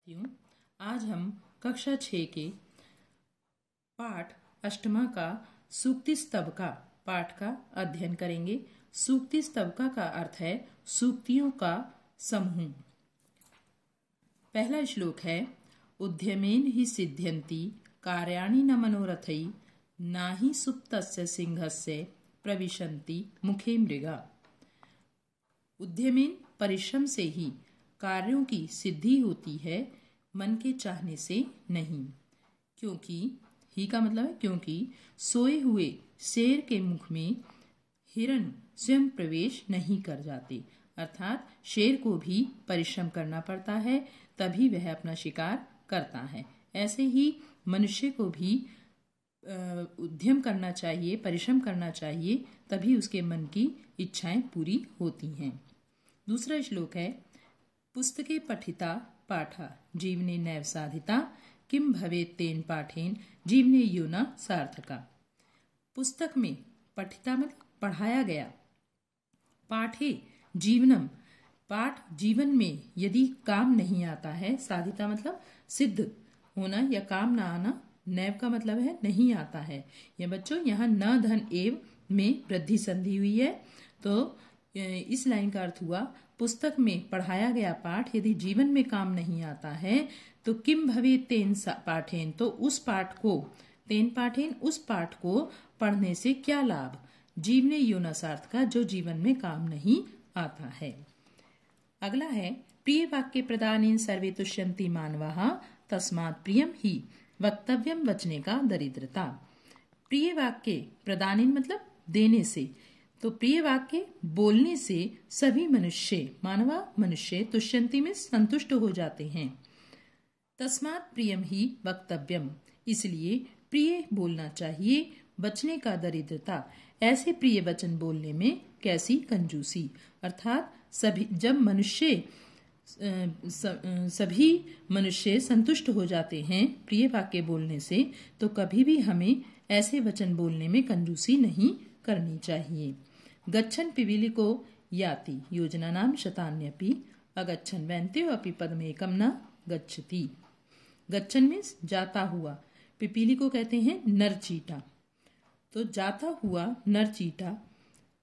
साथियों, आज हम कक्षा 6 के पाठ अष्टमा का सूक्ति स्तबका पाठ का अध्ययन करेंगे। सूक्ति स्तबका का अर्थ है सूक्तियों का समूह। पहला श्लोक है, उद्यमेन हि सिद्ध्यन्ति कार्याणि न मनोरथै नाहि सुप्तस्य सिंहस्य प्रविशन्ति मुखे मृगा। उद्यमेन परिश्रम से ही कार्यों की सिद्धि होती है, मन के चाहने से नहीं। क्योंकि ही का मतलब है क्योंकि सोए हुए शेर के मुख में हिरण स्वयं प्रवेश नहीं कर जाते, अर्थात शेर को भी परिश्रम करना पड़ता है तभी वह अपना शिकार करता है। ऐसे ही मनुष्य को भी उद्यम करना चाहिए, परिश्रम करना चाहिए, तभी उसके मन की इच्छाएं पूरी होती हैं। दूसरा श्लोक है, पुस्तके पठिता पाठा जीवने नैव साधिता किम भवेत् तेन पाठेन जीवने यो न सार्थका। पुस्तक में पठिता मतलब पढ़ाया गया, पाठे जीवनम पाठ जीवन में यदि काम नहीं आता है, साधिता मतलब सिद्ध होना या काम ना आना, नैव का मतलब है नहीं आता है। या बच्चों यहाँ न धन एव में वृद्धि संधि हुई है, तो इस लाइन का अर्थ हुआ पुस्तक में पढ़ाया गया पाठ यदि जीवन में काम नहीं आता है तो किम भवेत् तेन पाठेन, तो उस पाठ को तेन पाठेन उस पाठ को पढ़ने से क्या लाभ, जीवने यो न सार्थका जो जीवन में काम नहीं आता है। अगला है, प्रिय वाक्य प्रदानेन सर्वे तुष्यन्ति मानवाः तस्मात् प्रियम ही वक्तव्यम वचने का दरिद्रता। प्रिय वाक्य प्रदानेन मतलब देने से, तो प्रिय वाक्य बोलने से सभी मनुष्य मानवा मनुष्य तुष्यंती में संतुष्ट हो जाते हैं। तस्मात् प्रियम ही वक्तव्यम, इसलिए प्रिय बोलना चाहिए, बचने का दरिद्रता, ऐसे प्रिय वचन बोलने में कैसी कंजूसी, अर्थात सभी मनुष्य संतुष्ट हो जाते हैं प्रिय वाक्य बोलने से, तो कभी भी हमें ऐसे वचन बोलने में कंजूसी नहीं करनी चाहिए। गच्छन् पिपीलिको याति योजना नाम शतान्यपि अगच्छन् वैन्त्यो अपि पदमेकं न गच्छति। गच्छन् मीन्स जाता हुआ, पिपीलिको कहते हैं नर चीटा, तो जाता हुआ नर चीटा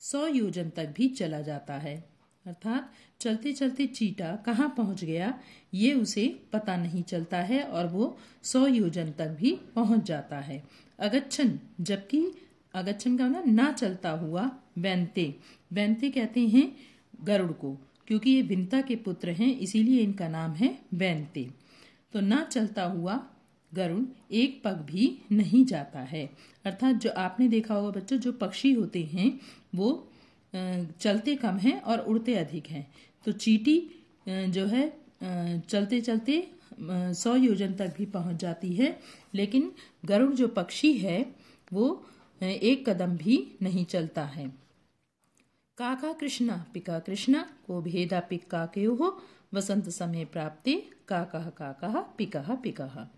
100 योजन तक भी चला जाता है, अर्थात चलते चलते चीटा कहाँ पहुंच गया ये उसे पता नहीं चलता है और वो 100 योजन तक भी पहुंच जाता है। अगच्छन् जबकि अगच्छन् का मतलब ना चलता हुआ, वैन्ते वैन्ते कहते हैं गरुड़ को, क्योंकि ये विंता के पुत्र हैं इसीलिए इनका नाम है वैन्ते। तो ना चलता हुआ गरुड़ एक पग भी नहीं जाता है, अर्थात जो आपने देखा होगा बच्चों, जो पक्षी होते हैं वो चलते कम हैं और उड़ते अधिक हैं। तो चींटी जो है चलते चलते 100 योजन तक भी पहुंच जाती है, लेकिन गरुड़ जो पक्षी है वो एक कदम भी नहीं चलता है। काका कृष्णा पिका कृष्णा को भेदा पिका केहो वसंत समय प्राप्ते काका काका पिका पिका।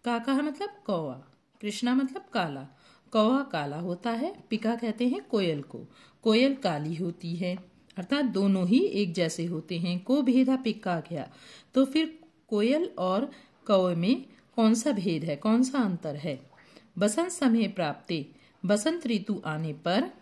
काका मतलब कौवा, कृष्णा मतलब काला, कौवा काला होता है, पिका कहते हैं कोयल को, कोयल काली होती है, अर्थात दोनों ही एक जैसे होते हैं। को भेदा पिका क्या, तो फिर कोयल और कौवे में कौन सा भेद है, कौन सा अंतर है। बसंत समय प्राप्ते, बसंत ऋतु आने पर,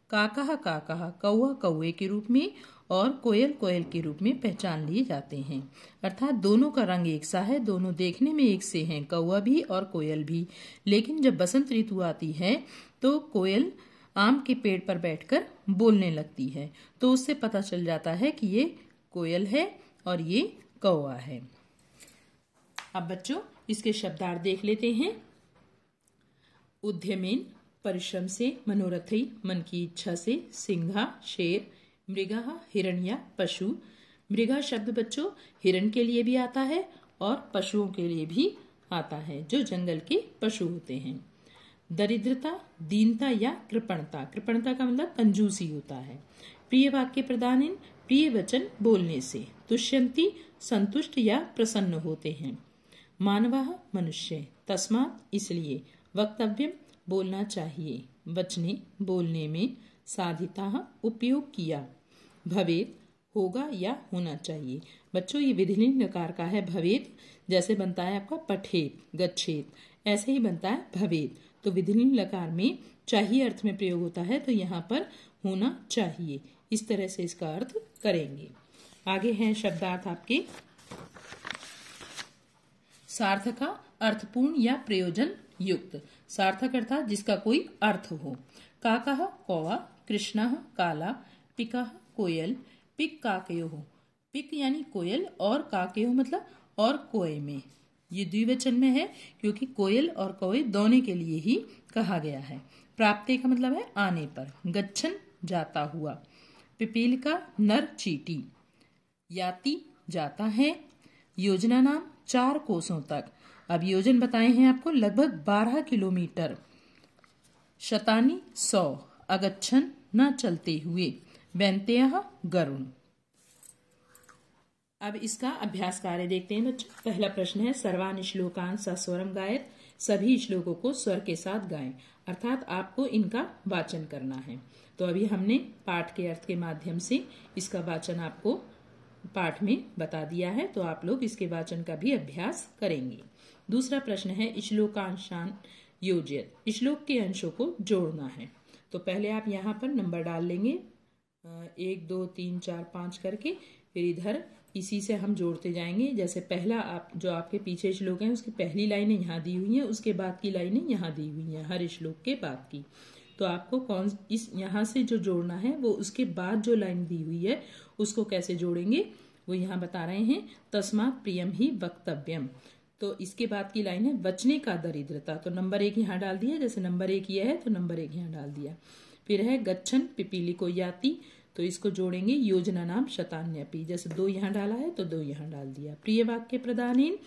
काका काका कौवा कौवे के रूप में और कोयल कोयल के रूप में पहचान लिए जाते हैं, अर्थात दोनों का रंग एक सा है, दोनों देखने में एक से हैं, कौवा भी और कोयल भी। लेकिन जब बसंत ऋतु आती है तो कोयल आम के पेड़ पर बैठकर बोलने लगती है, तो उससे पता चल जाता है कि ये कोयल है और ये कौवा है। अब बच्चों इसके शब्दार्थ देख लेते हैं। उद्यमेन परिश्रम से, मनोरथई मन की इच्छा से, सिंहा शेर, मृगा हिरण या पशु। मृगा शब्द बच्चों हिरण के लिए भी आता है और पशुओं के लिए भी आता है, जो जंगल के पशु होते हैं। दरिद्रता दीनता या कृपणता, कृपणता का मतलब कंजूसी होता है। प्रिय वाक्य प्रदानेन प्रिय वचन बोलने से, तुष्यंती संतुष्ट या प्रसन्न होते हैं, मानवाः मनुष्य, तस्मात् इसलिए, वक्तव्यम बोलना चाहिए, वचने बोलने में, साधिता उपयोग किया, भवेत् होगा या होना चाहिए। बच्चों ये विधिलिंग लकार का है भवेत, जैसे बनता है आपका पठेत, गच्छेत, ऐसे ही बनता है भवेत। तो विधिलिंग लकार में चाहिए अर्थ में प्रयोग होता है, तो यहाँ पर होना चाहिए, इस तरह से इसका अर्थ करेंगे। आगे हैं शब्दार्थ आपके। सार्थका अर्थपूर्ण या प्रयोजन युक्त। सार्थक अर्थात जिसका कोई अर्थ हो। काकः कौवा, कृष्णः काला, पिकः कोयल, पिक काकयो हो। पिक यानी कोयल और काकयो मतलब और कोए में, ये द्विवचन में है क्योंकि कोयल और कौवे दोनों के लिए ही कहा गया है। प्राप्ते का मतलब है आने पर। गच्छन जाता हुआ। पिपीलिका नर चींटी। याति जाता है। योजना नाम 4 कोसों तक। अब योजन बताए हैं आपको लगभग 12 किलोमीटर। शतानी 100। अगच्छन न चलते हुए। वैन्त्यः गरुण। अब इसका अभ्यास कार्य देखते हैं बच्चों। पहला प्रश्न है सर्वान श्लोकान सस्वरम गायेत। सभी श्लोकों को स्वर के साथ गाएं, अर्थात आपको इनका वाचन करना है। तो अभी हमने पाठ के अर्थ के माध्यम से इसका वाचन आपको पाठ में बता दिया है, तो आप लोग इसके वाचन का भी अभ्यास करेंगे। दूसरा प्रश्न है श्लोकांशान योजयत। श्लोक के अंशों को जोड़ना है। तो पहले आप यहाँ पर नंबर डाल लेंगे 1 2 3 4 5 करके, फिर इधर इसी से हम जोड़ते जाएंगे। जैसे पहला आप जो आपके पीछे श्लोक है उसकी पहली लाइनें यहाँ दी हुई हैं, उसके बाद की लाइनें यहाँ दी हुई हैं, हर श्लोक के बाद की। तो आपको कौन इस यहाँ से जो जोड़ना है वो उसके बाद जो लाइन दी हुई है उसको कैसे जोड़ेंगे वो यहाँ बता रहे हैं। तस्मात् प्रियम ही वक्तव्यम। तो इसके बाद की लाइन है वचने का दरिद्रता। तो नंबर 1 यहाँ डाल दिया, जैसे नंबर 1 यह है तो नंबर 1 यहाँ डाल दिया। फिर है गच्छन पिपीलिको याति, तो इसको जोड़ेंगे योजना नाम शतान्यपि, जैसे 2 यहाँ डाला है तो 2 यहाँ डाल दिया। प्रिय वाक्य प्रदानेन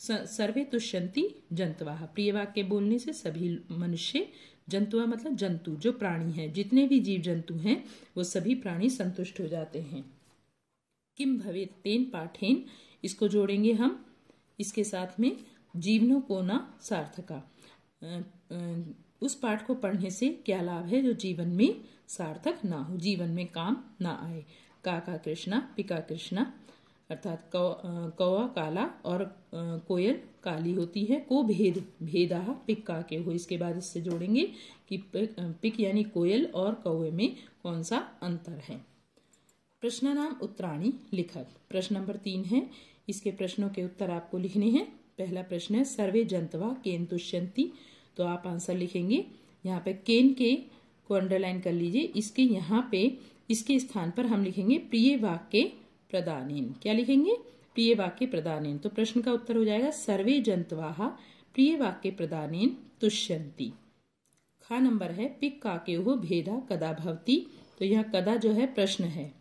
सर्वे तुष्यन्ति जंतवाः। प्रिय वाक्य बोलने से सभी मनुष्य, जंतुआ मतलब जंतु जो प्राणी है, जितने भी जीव जंतु हैं वो सभी प्राणी संतुष्ट हो जाते हैं। किम भवेत तेन पाठेन, इसको जोड़ेंगे हम इसके साथ में जीवनों को न सार्थका। उस पाठ को पढ़ने से क्या लाभ है जो जीवन में सार्थक ना हो, जीवन में काम ना आए। काका कृष्णा, पिका कृष्णा, अर्थात कौवा काला और कोयल काली होती है। को भेद भेदा पिक काके हो। इसके बाद इससे जोड़ेंगे कि पिक यानी कोयल और कौवे में कौन सा अंतर है। प्रश्न नाम उत्तराणी लिखत। प्रश्न नंबर 3 है, इसके प्रश्नों के उत्तर आपको लिखने हैं। पहला प्रश्न है सर्वे जंतवा केन तुष्यन्ति। तो आप आंसर लिखेंगे, यहाँ पे केन के को अंडरलाइन कर लीजिए। इसके यहाँ पे इसके स्थान पर हम लिखेंगे प्रिय वाक्य प्रदानेन। क्या लिखेंगे? प्रिय वाक्य प्रदानेन। तो प्रश्न का उत्तर हो जाएगा सर्वे जंतवाः प्रिय वाक्य प्रदानेन तुष्यन्ति। खा नंबर है पिक काकयोः भेदा कदा भवति। तो यहाँ कदा जो है प्रश्न है,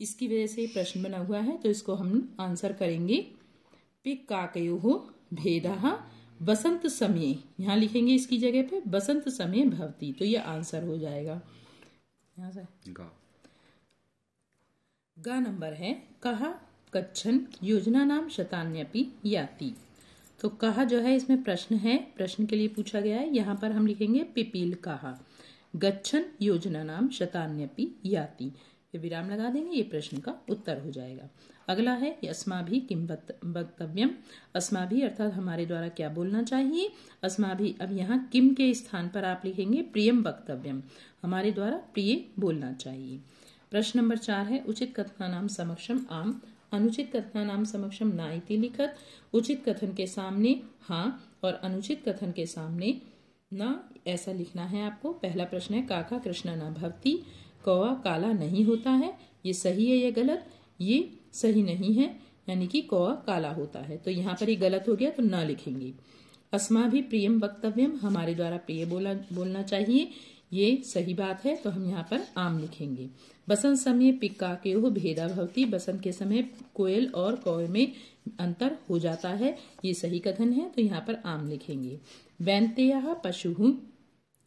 इसकी वजह से प्रश्न बना हुआ है, तो इसको हम आंसर करेंगे पिक काकयोः भेदः बसंत समय। यहाँ लिखेंगे इसकी जगह पे बसंत समय भवति। तो ये आंसर हो जाएगा। यहाँ से गा नंबर है कहा गच्छन योजना नाम शतान्यपि याति। तो कहा जो है इसमें प्रश्न है, प्रश्न के लिए पूछा गया है। यहाँ पर हम लिखेंगे पिपील कहा। गच्छन योजना नाम शतान्यपि याति, ये विराम लगा देंगे, ये प्रश्न का उत्तर हो जाएगा। अगला है अस्माभि किम वक्तव्यम। अस्माभि अर्थात हमारे द्वारा क्या बोलना चाहिए। अस्माभि, अब यहाँ किम के स्थान पर आप लिखेंगे प्रियम वक्तव्यम, हमारे द्वारा प्रिय बोलना चाहिए। प्रश्न नंबर 4 है उचित कथनानाम समक्षम आम, अनुचित कथनानाम समक्षम ना इति लिखत। उचित कथन के सामने हाँ और अनुचित कथन के सामने न, ऐसा लिखना है आपको। पहला प्रश्न है काका कृष्णा न भवति। कौवा काला नहीं होता है, ये सही है या गलत? ये सही नहीं है, यानी कि कौवा काला होता है, तो यहाँ पर ये गलत हो गया, तो ना लिखेंगे। अस्माभि प्रियम वक्तव्यम, हमारे द्वारा प्रिय बोलना चाहिए, ये सही बात है, तो हम यहाँ पर आम लिखेंगे। बसंत समय पिक काकयोः भेदा भवति, बसंत के समय कोयल और कौवे में अंतर हो जाता है, ये सही कथन है, तो यहाँ पर आम लिखेंगे। वैन्त्यः पशुः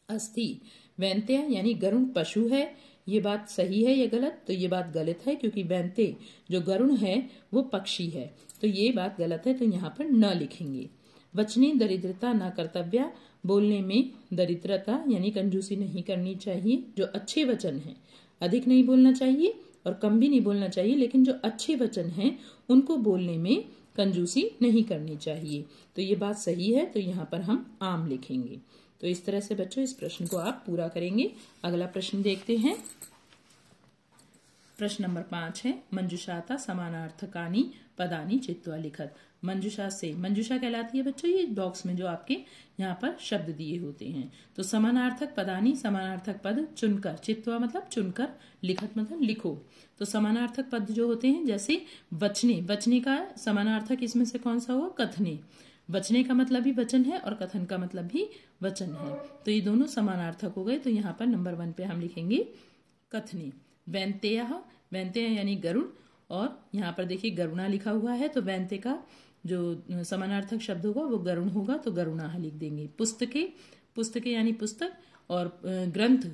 अस्ति। वैन्त्य यानी गरुण पशु है, ये बात सही है या गलत? तो ये बात गलत है, क्योंकि वैन्त्य जो गरुण है वो पक्षी है, तो ये बात गलत है, तो यहाँ पर न लिखेंगे। वचने दरिद्रता न कर्तव्या, बोलने में दरिद्रता यानी कंजूसी नहीं करनी चाहिए। जो अच्छे वचन है, अधिक नहीं बोलना चाहिए और कम भी नहीं बोलना चाहिए, लेकिन जो अच्छे वचन हैं उनको बोलने में कंजूसी नहीं करनी चाहिए। तो ये बात सही है, तो यहाँ पर हम आम लिखेंगे। तो इस तरह से बच्चों इस प्रश्न को आप पूरा करेंगे। अगला प्रश्न देखते हैं। प्रश्न नंबर 5 है, मंजुषाता समानार्थकानि पदानि चित्वा लिखत। मंजुषा से, मंजुषा कहलाती है बच्चों ये बॉक्स में जो आपके यहाँ पर शब्द दिए होते हैं। तो समानार्थक पदानि, समानार्थक पद चुनकर, चित्वा मतलब चुनकर, लिखत मतलब लिखो। तो समानार्थक पद जो होते हैं जैसे वचने, वचने का समानार्थक इसमें से कौन सा हुआ? कथने। वचने का मतलब भी वचन है और कथन का मतलब भी वचन है, तो ये दोनों समानार्थक हो गए। तो यहाँ पर नंबर 1 पे हम लिखेंगे कथने। वैन्तेय, वैन्तेय यानी गरुड़, और यहाँ पर देखिए गरुणा लिखा हुआ है, तो वैन्ते का जो समानार्थक शब्द होगा वो गरुण होगा, तो गरुणा लिख देंगे। पुस्तके, पुस्तके यानी पुस्तक, और ग्रंथ,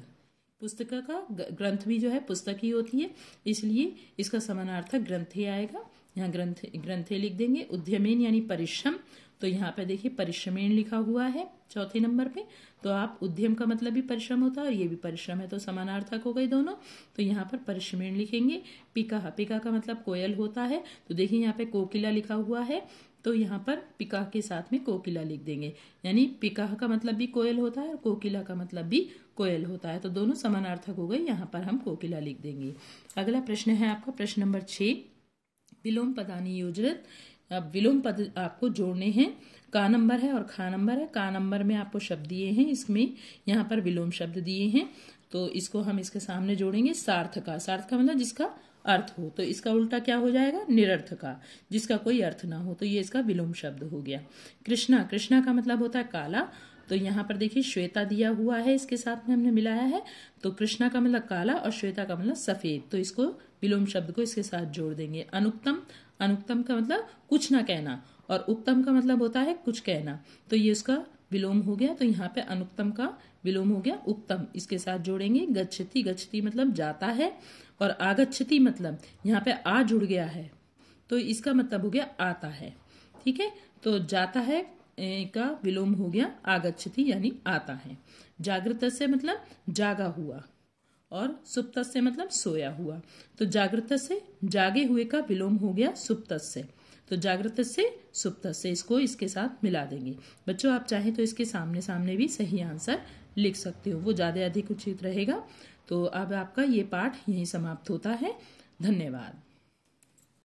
पुस्तक का ग्रंथ भी जो है पुस्तक ही होती है, इसलिए इसका समानार्थक ग्रंथे आएगा, यहाँ ग्रंथे लिख देंगे। उद्यमेन यानी परिश्रम, तो यहाँ पे देखिए परिश्रमेण लिखा हुआ है चौथे नंबर पे, तो आप उद्यम का मतलब भी परिश्रम होता है और ये भी परिश्रम है, तो समानार्थक हो गए दोनों, तो यहाँ पर परिश्रमेण लिखेंगे। पिका, पिका का मतलब कोयल होता है, तो देखिए यहाँ पे कोकिला लिखा हुआ है, तो यहाँ पर पिका के साथ में कोकिला लिख देंगे, यानी पिका का मतलब भी कोयल होता है और कोकिला का मतलब भी कोयल होता है, तो दोनों समानार्थक हो गए, यहाँ पर हम कोकिला लिख देंगे। अगला प्रश्न है आपका प्रश्न नंबर 6, विलोम पदानि योजयत। अब विलोम पद आपको जोड़ने हैं। का नंबर है और खा नंबर है। का नंबर में आपको शब्द दिए हैं, इसमें यहाँ पर विलोम शब्द दिए हैं, तो इसको हम इसके सामने जोड़ेंगे। सार्थ का, सार्थ का मतलब जिसका अर्थ हो, तो इसका उल्टा क्या हो जाएगा? निरर्थ का, जिसका कोई अर्थ ना हो, तो ये इसका विलोम शब्द हो गया। कृष्णा, कृष्णा का मतलब होता है काला, तो यहाँ पर देखिए श्वेता दिया हुआ है, इसके साथ में हमने मिलाया है, तो कृष्णा का मतलब काला और श्वेता का मतलब सफेद, तो इसको विलोम शब्द को इसके साथ जोड़ देंगे। अनुक्तम, अनुक्तम का मतलब कुछ ना कहना, और उत्तम का मतलब होता है कुछ कहना, तो ये उसका विलोम हो गया, तो यहाँ पे अनुक्तम का विलोम हो गया उत्तम, इसके साथ जोड़ेंगे। गच्छति, गच्छति मतलब जाता है, और आगच्छति मतलब यहाँ पे आ जुड़ गया है, तो इसका मतलब हो गया आता है, ठीक है। तो जाता है का विलोम हो गया आगच्छति यानी आता है। जागृत से मतलब जागा हुआ, और सुप्त से मतलब सोया हुआ, तो जागृत से जागे हुए का विलोम हो गया सुप्त से, तो जागृत से सुप्त से, इसको इसके साथ मिला देंगे। बच्चों आप चाहें तो इसके सामने सामने भी सही आंसर लिख सकते हो, वो ज्यादा अधिक उचित रहेगा। तो अब आपका ये पाठ यहीं समाप्त होता है। धन्यवाद।